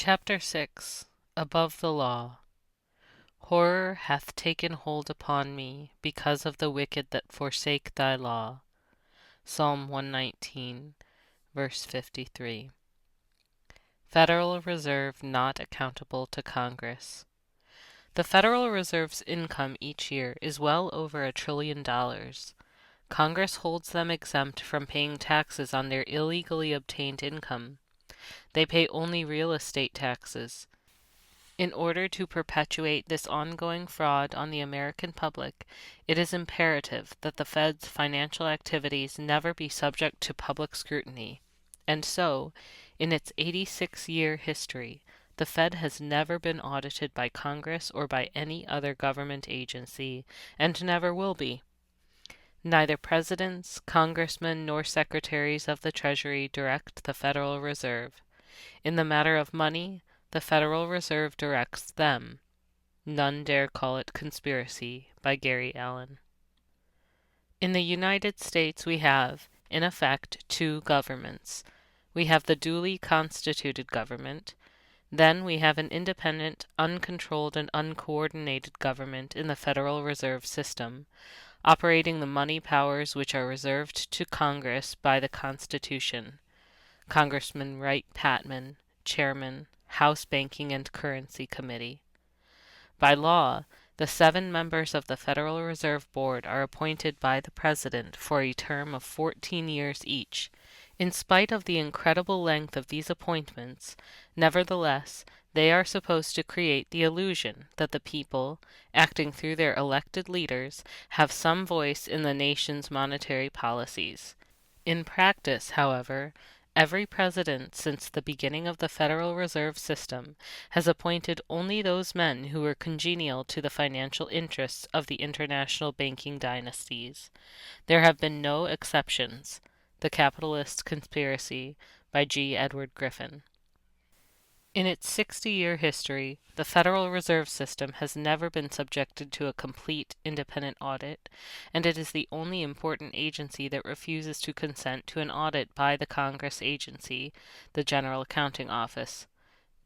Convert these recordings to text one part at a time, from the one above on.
Chapter 6. Above the Law. Horror hath taken hold upon me because of the wicked that forsake thy law. Psalm 119, verse 53. Federal Reserve not accountable to Congress. The Federal Reserve's income each year is well over $1 trillion. Congress holds them exempt from paying taxes on their illegally obtained income. They pay only real estate taxes. In order to perpetuate this ongoing fraud on the American public, it is imperative that the Fed's financial activities never be subject to public scrutiny. And so, in its 86-year history, the Fed has never been audited by Congress or by any other government agency, and never will be. Neither presidents, congressmen, nor secretaries of the Treasury direct the Federal Reserve. In the matter of money, the Federal Reserve directs them. None dare call it conspiracy, by Gary Allen. In the United States we have, in effect, two governments. We have the duly constituted government. Then we have an independent, uncontrolled, and uncoordinated government in the Federal Reserve System, operating the money powers which are reserved to Congress by the Constitution. Congressman Wright Patman, Chairman, House Banking and Currency Committee. By law, the 7 members of the Federal Reserve Board are appointed by the President for a term of 14 years each. In spite of the incredible length of these appointments, nevertheless, they are supposed to create the illusion that the people, acting through their elected leaders, have some voice in the nation's monetary policies. In practice, however, every president since the beginning of the Federal Reserve System has appointed only those men who were congenial to the financial interests of the international banking dynasties. There have been no exceptions. The Capitalist Conspiracy, by G. Edward Griffin. In its 60-year history, the Federal Reserve System has never been subjected to a complete independent audit, and it is the only important agency that refuses to consent to an audit by the Congress agency, the General Accounting Office.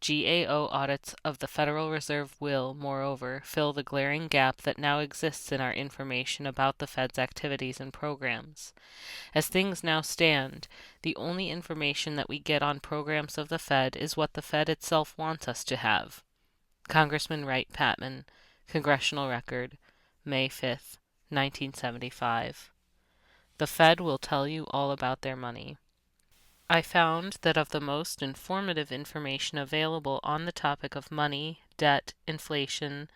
GAO audits of the Federal Reserve will, moreover, fill the glaring gap that now exists in our information about the Fed's activities and programs. As things now stand, the only information that we get on programs of the Fed is what the Fed itself wants us to have. Congressman Wright Patman, Congressional Record, May 5, 1975. The Fed will tell you all about their money. I found that of the most informative information available on the topic of money, debt, inflation,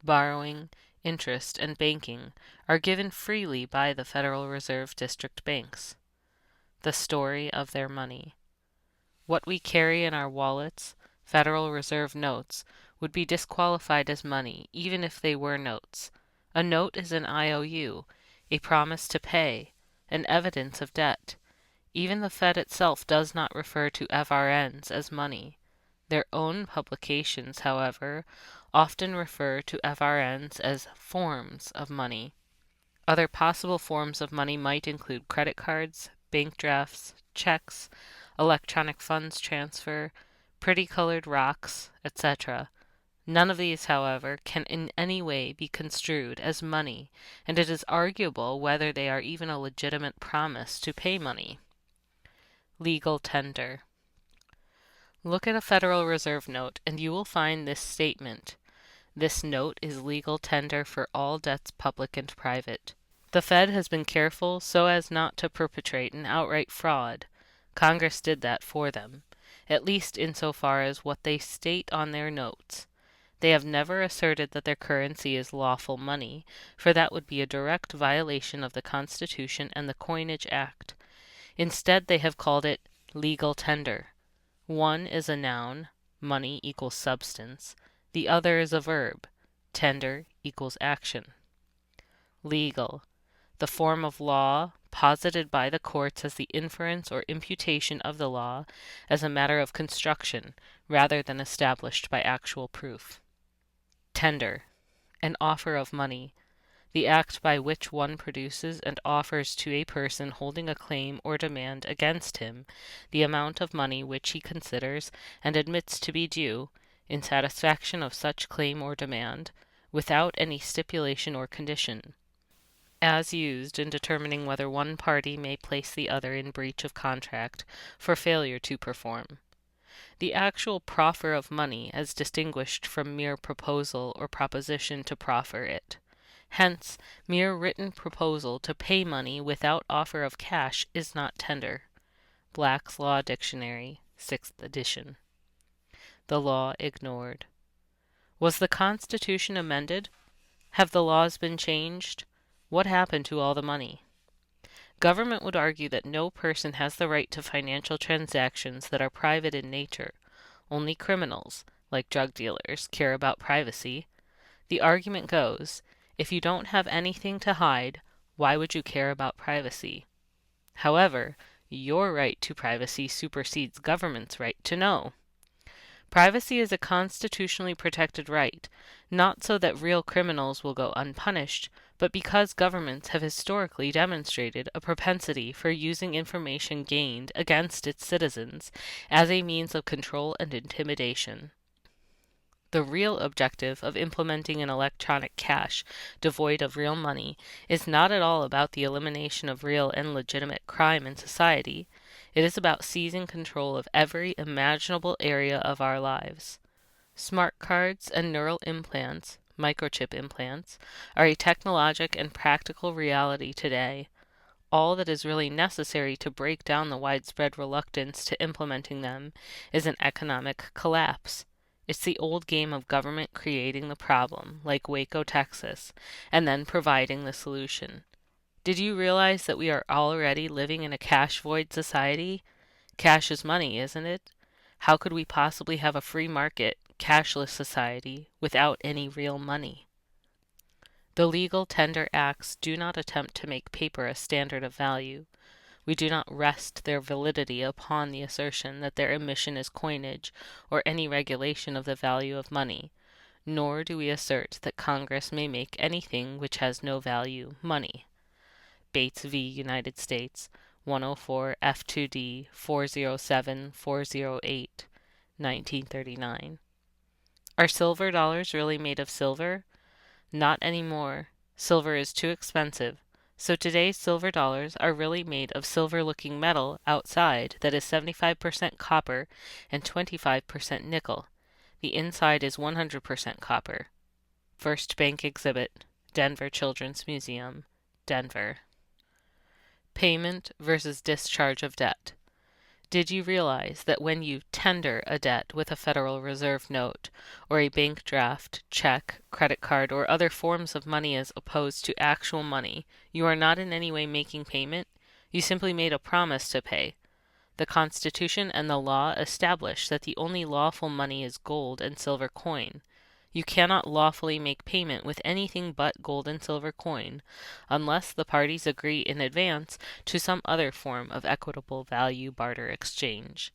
borrowing, interest, and banking are given freely by the Federal Reserve District banks. The story of their money. What we carry in our wallets, Federal Reserve notes, would be disqualified as money even if they were notes. A note is an IOU, a promise to pay, an evidence of debt. Even the Fed itself does not refer to FRNs as money. Their own publications, however, often refer to FRNs as forms of money. Other possible forms of money might include credit cards, bank drafts, checks, electronic funds transfer, pretty colored rocks, etc. None of these, however, can in any way be construed as money, and it is arguable whether they are even a legitimate promise to pay money. Legal tender. Look at a Federal Reserve note and you will find this statement. This note is legal tender for all debts public and private. The Fed has been careful so as not to perpetrate an outright fraud. Congress did that for them, at least insofar as what they state on their notes. They have never asserted that their currency is lawful money, for that would be a direct violation of the Constitution and the Coinage Act. Instead, they have called it legal tender. One is a noun, money equals substance. The other is a verb, tender equals action. Legal, the form of law posited by the courts as the inference or imputation of the law as a matter of construction rather than established by actual proof. Tender, an offer of money. the act by which one produces and offers to a person holding a claim or demand against him the amount of money which he considers and admits to be due in satisfaction of such claim or demand, without any stipulation or condition, as used in determining whether one party may place the other in breach of contract for failure to perform. The actual proffer of money as distinguished from mere proposal or proposition to proffer it. Hence, mere written proposal to pay money without offer of cash is not tender. Black's Law Dictionary, 6th edition. The law ignored. Was the Constitution amended? Have the laws been changed? What happened to all the money? Government would argue that no person has the right to financial transactions that are private in nature. Only criminals, like drug dealers, care about privacy. The argument goes, if you don't have anything to hide, why would you care about privacy? However, your right to privacy supersedes government's right to know. Privacy is a constitutionally protected right, not so that real criminals will go unpunished, but because governments have historically demonstrated a propensity for using information gained against its citizens as a means of control and intimidation. The real objective of implementing an electronic cash devoid of real money is not at all about the elimination of real and legitimate crime in society. It is about seizing control of every imaginable area of our lives. Smart cards and neural implants, microchip implants, are a technologic and practical reality today. All that is really necessary to break down the widespread reluctance to implementing them is an economic collapse. It's the old game of government creating the problem, like Waco, Texas, and then providing the solution. Did you realize that we are already living in a cash-void society? Cash is money, isn't it? How could we possibly have a free market, cashless society without any real money? The legal tender acts do not attempt to make paper a standard of value. We do not rest their validity upon the assertion that their emission is coinage or any regulation of the value of money, nor do we assert that Congress may make anything which has no value money. Bates v. United States, 104 F2D 407408, 1939. Are silver dollars really made of silver? Not anymore. Silver is too expensive. So today's silver dollars are really made of silver-looking metal outside that is 75% copper and 25% nickel. The inside is 100% copper. First Bank Exhibit, Denver Children's Museum, Denver. Payment versus discharge of debt. Did you realize that when you tender a debt with a Federal Reserve note, or a bank draft, check, credit card, or other forms of money as opposed to actual money, you are not in any way making payment? You simply made a promise to pay. The Constitution and the law establish that the only lawful money is gold and silver coin. You cannot lawfully make payment with anything but gold and silver coin, unless the parties agree in advance to some other form of equitable value barter exchange.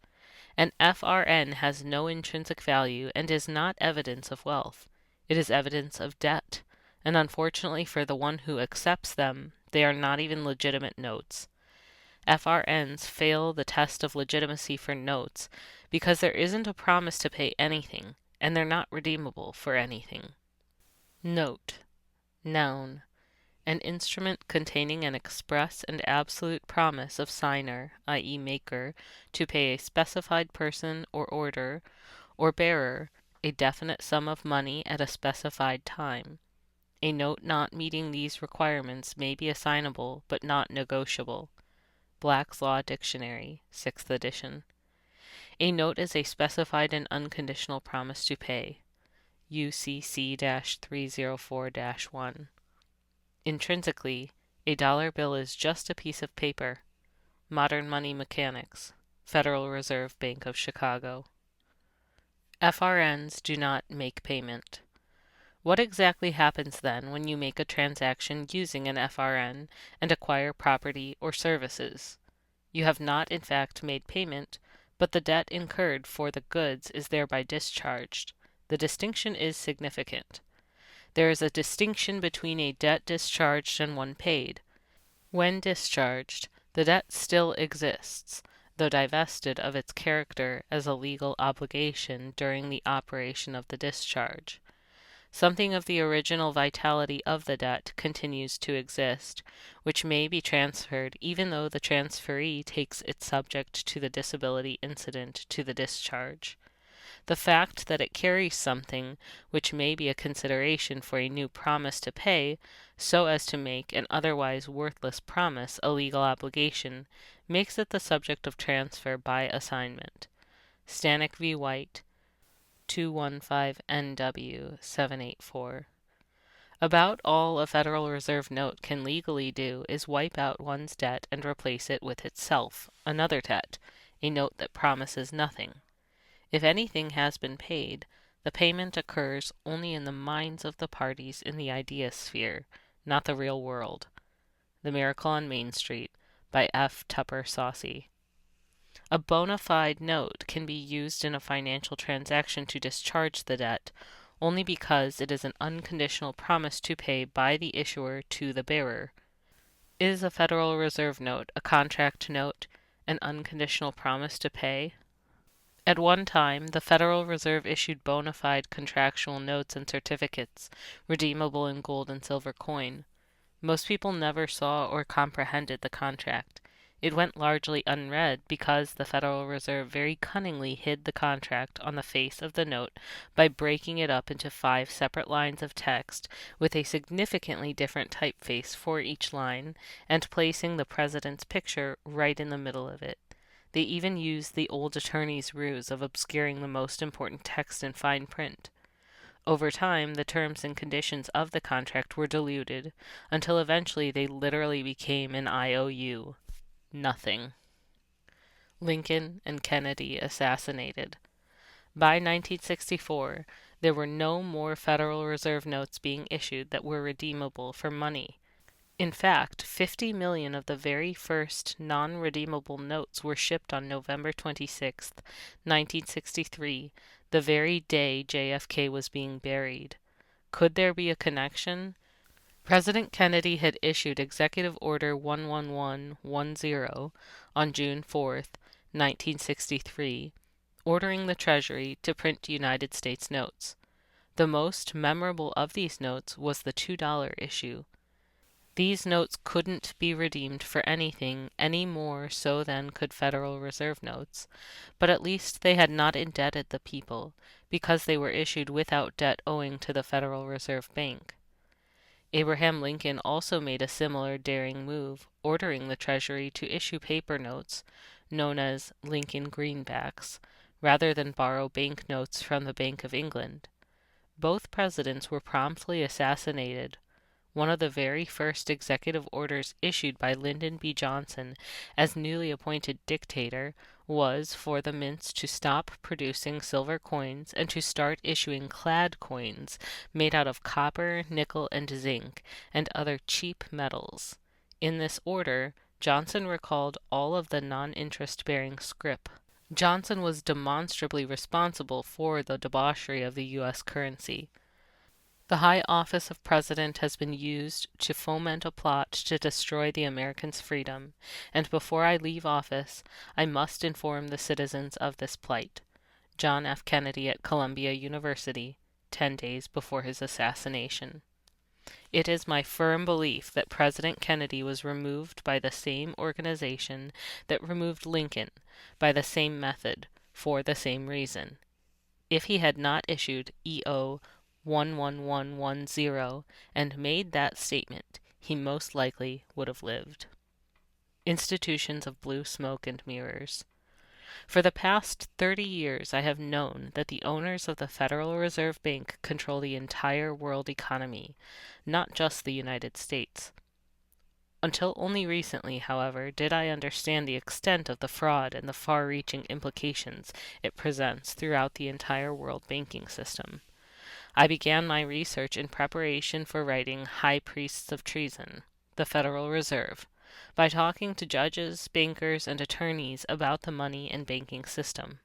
An FRN has no intrinsic value and is not evidence of wealth. It is evidence of debt, and unfortunately for the one who accepts them, they are not even legitimate notes. FRNs fail the test of legitimacy for notes because there isn't a promise to pay anything, and they're not redeemable for anything. Note. Noun. An instrument containing an express and absolute promise of signer, i.e. maker, to pay a specified person or order, or bearer, a definite sum of money at a specified time. A note not meeting these requirements may be assignable, but not negotiable. Black's Law Dictionary, 6th edition. A note is a specified and unconditional promise to pay. UCC-304-1. Intrinsically, a dollar bill is just a piece of paper. Modern Money Mechanics, Federal Reserve Bank of Chicago. FRNs do not make payment. What exactly happens then when you make a transaction using an FRN and acquire property or services? You have not in fact made payment, but the debt incurred for the goods is thereby discharged. The distinction is significant. There is a distinction between a debt discharged and one paid. When discharged, the debt still exists, though divested of its character as a legal obligation during the operation of the discharge. Something of the original vitality of the debt continues to exist, which may be transferred even though the transferee takes its subject to the disability incident to the discharge. The fact that it carries something which may be a consideration for a new promise to pay, so as to make an otherwise worthless promise a legal obligation, makes it the subject of transfer by assignment. Stanek v. White, 215 NW 784. About all a Federal Reserve note can legally do is wipe out one's debt and replace it with itself, another debt, a note that promises nothing. If anything has been paid, the payment occurs only in the minds of the parties in the idea sphere, not the real world. The Miracle on Main Street, by F. Tupper Saucy. A bona fide note can be used in a financial transaction to discharge the debt only because it is an unconditional promise to pay by the issuer to the bearer. Is a Federal Reserve note a contract note, an unconditional promise to pay? At one time, the Federal Reserve issued bona fide contractual notes and certificates, redeemable in gold and silver coin. Most people never saw or comprehended the contract. It went largely unread because the Federal Reserve very cunningly hid the contract on the face of the note by breaking it up into 5 separate lines of text with a significantly different typeface for each line, and placing the president's picture right in the middle of it. They even used the old attorney's ruse of obscuring the most important text in fine print. Over time, the terms and conditions of the contract were diluted, until eventually they literally became an IOU. Nothing. Lincoln and Kennedy assassinated. By 1964, there were no more Federal Reserve notes being issued that were redeemable for money. In fact, 50 million of the very first non-redeemable notes were shipped on November 26, 1963, the very day JFK was being buried. Could there be a connection? President Kennedy had issued Executive Order 11110 on June 4, 1963, ordering the Treasury to print United States notes. The most memorable of these notes was the $2 issue. These notes couldn't be redeemed for anything any more so than could Federal Reserve notes, but at least they had not indebted the people, because they were issued without debt owing to the Federal Reserve Bank. Abraham Lincoln also made a similar daring move, ordering the Treasury to issue paper notes, known as Lincoln greenbacks, rather than borrow bank notes from the Bank of England. Both presidents were promptly assassinated. One of the very first executive orders issued by Lyndon B. Johnson as newly appointed dictator was for the mints to stop producing silver coins and to start issuing clad coins made out of copper, nickel, and zinc, and other cheap metals. In this order, Johnson recalled all of the non-interest-bearing scrip. Johnson was demonstrably responsible for the debauchery of the U.S. currency. The high office of president has been used to foment a plot to destroy the Americans' freedom, and before I leave office, I must inform the citizens of this plight. John F. Kennedy at Columbia University, 10 days before his assassination. It is my firm belief that President Kennedy was removed by the same organization that removed Lincoln, by the same method, for the same reason. If he had not issued EO 11110 and made that statement, he most likely would have lived. Institutions of blue smoke and mirrors. For the past 30 years, I have known that the owners of the Federal Reserve Bank control the entire world economy, not just the United States. Until only recently, however, did I understand the extent of the fraud and the far-reaching implications it presents throughout the entire world banking system. I began my research in preparation for writing High Priests of Treason, the Federal Reserve, by talking to judges, bankers, and attorneys about the money and banking system.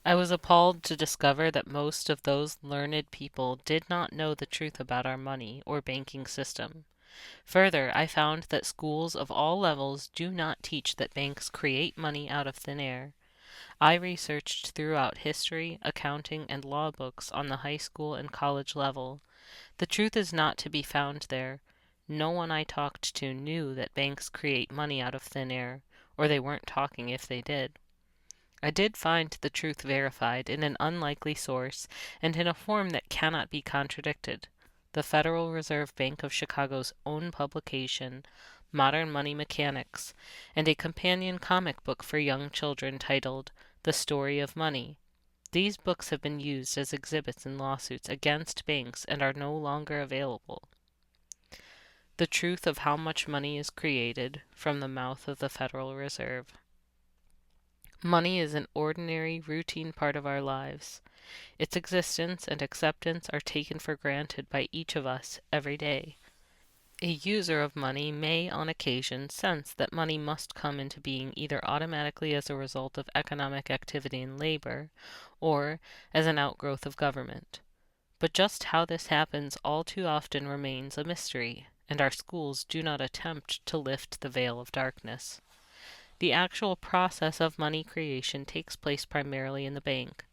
I was appalled to discover that most of those learned people did not know the truth about our money or banking system. Further, I found that schools of all levels do not teach that banks create money out of thin air. I researched throughout history, accounting, and law books on the high school and college level. The truth is not to be found there. No one I talked to knew that banks create money out of thin air, or they weren't talking if they did. I did find the truth verified in an unlikely source and in a form that cannot be contradicted. The Federal Reserve Bank of Chicago's own publication, Modern Money Mechanics, and a companion comic book for young children titled The Story of Money. These books have been used as exhibits in lawsuits against banks and are no longer available. The truth of how much money is created from the mouth of the Federal Reserve. Money is an ordinary, routine part of our lives. Its existence and acceptance are taken for granted by each of us every day. A user of money may, on occasion, sense that money must come into being either automatically as a result of economic activity and labor, or as an outgrowth of government. But just how this happens all too often remains a mystery, and our schools do not attempt to lift the veil of darkness. The actual process of money creation takes place primarily in the bank.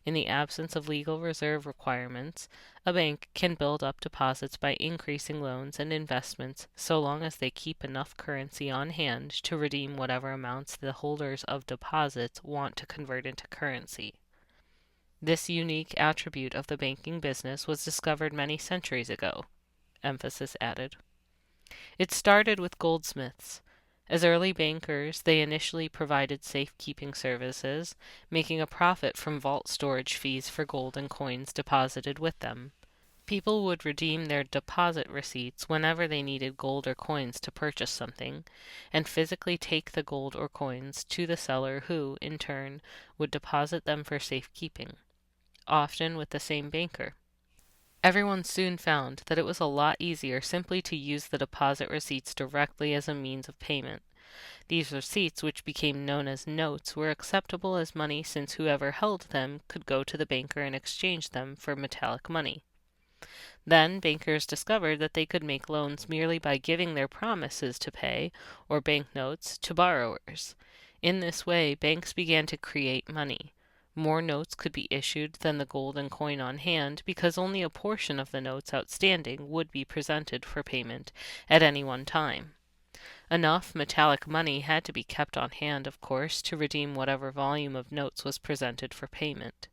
In the absence of legal reserve requirements, a bank can build up deposits by increasing loans and investments so long as they keep enough currency on hand to redeem whatever amounts the holders of deposits want to convert into currency. This unique attribute of the banking business was discovered many centuries ago, emphasis added. It started with goldsmiths. As early bankers, they initially provided safekeeping services, making a profit from vault storage fees for gold and coins deposited with them. People would redeem their deposit receipts whenever they needed gold or coins to purchase something, and physically take the gold or coins to the seller who, in turn, would deposit them for safekeeping, often with the same banker. Everyone soon found that it was a lot easier simply to use the deposit receipts directly as a means of payment. These receipts, which became known as notes, were acceptable as money since whoever held them could go to the banker and exchange them for metallic money. Then bankers discovered that they could make loans merely by giving their promises to pay, or banknotes, to borrowers. In this way, banks began to create money. More notes could be issued than the gold and coin on hand because only a portion of the notes outstanding would be presented for payment at any one time. Enough metallic money had to be kept on hand, of course, to redeem whatever volume of notes was presented for payment.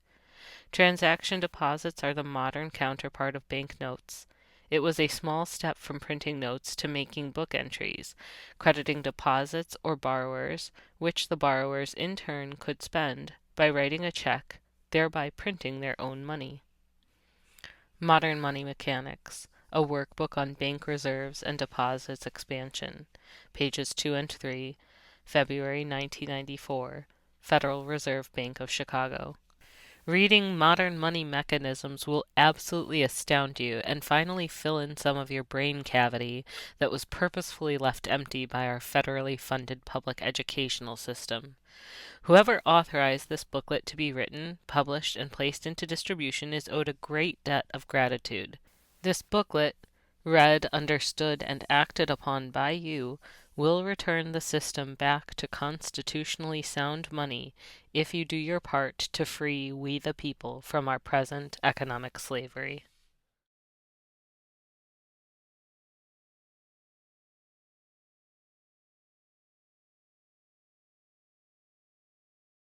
Transaction deposits are the modern counterpart of banknotes. It was a small step from printing notes to making book entries, crediting deposits or borrowers, which the borrowers in turn could spend by writing a check, thereby printing their own money. Modern Money Mechanics, a workbook on bank reserves and deposits expansion, pages 2 and 3, February 1994, Federal Reserve Bank of Chicago. Reading Modern Money Mechanisms will absolutely astound you and finally fill in some of your brain cavity that was purposefully left empty by our federally funded public educational system. Whoever authorized this booklet to be written, published, and placed into distribution is owed a great debt of gratitude. This booklet, read, understood, and acted upon by you, will return the system back to constitutionally sound money if you do your part to free we the people from our present economic slavery.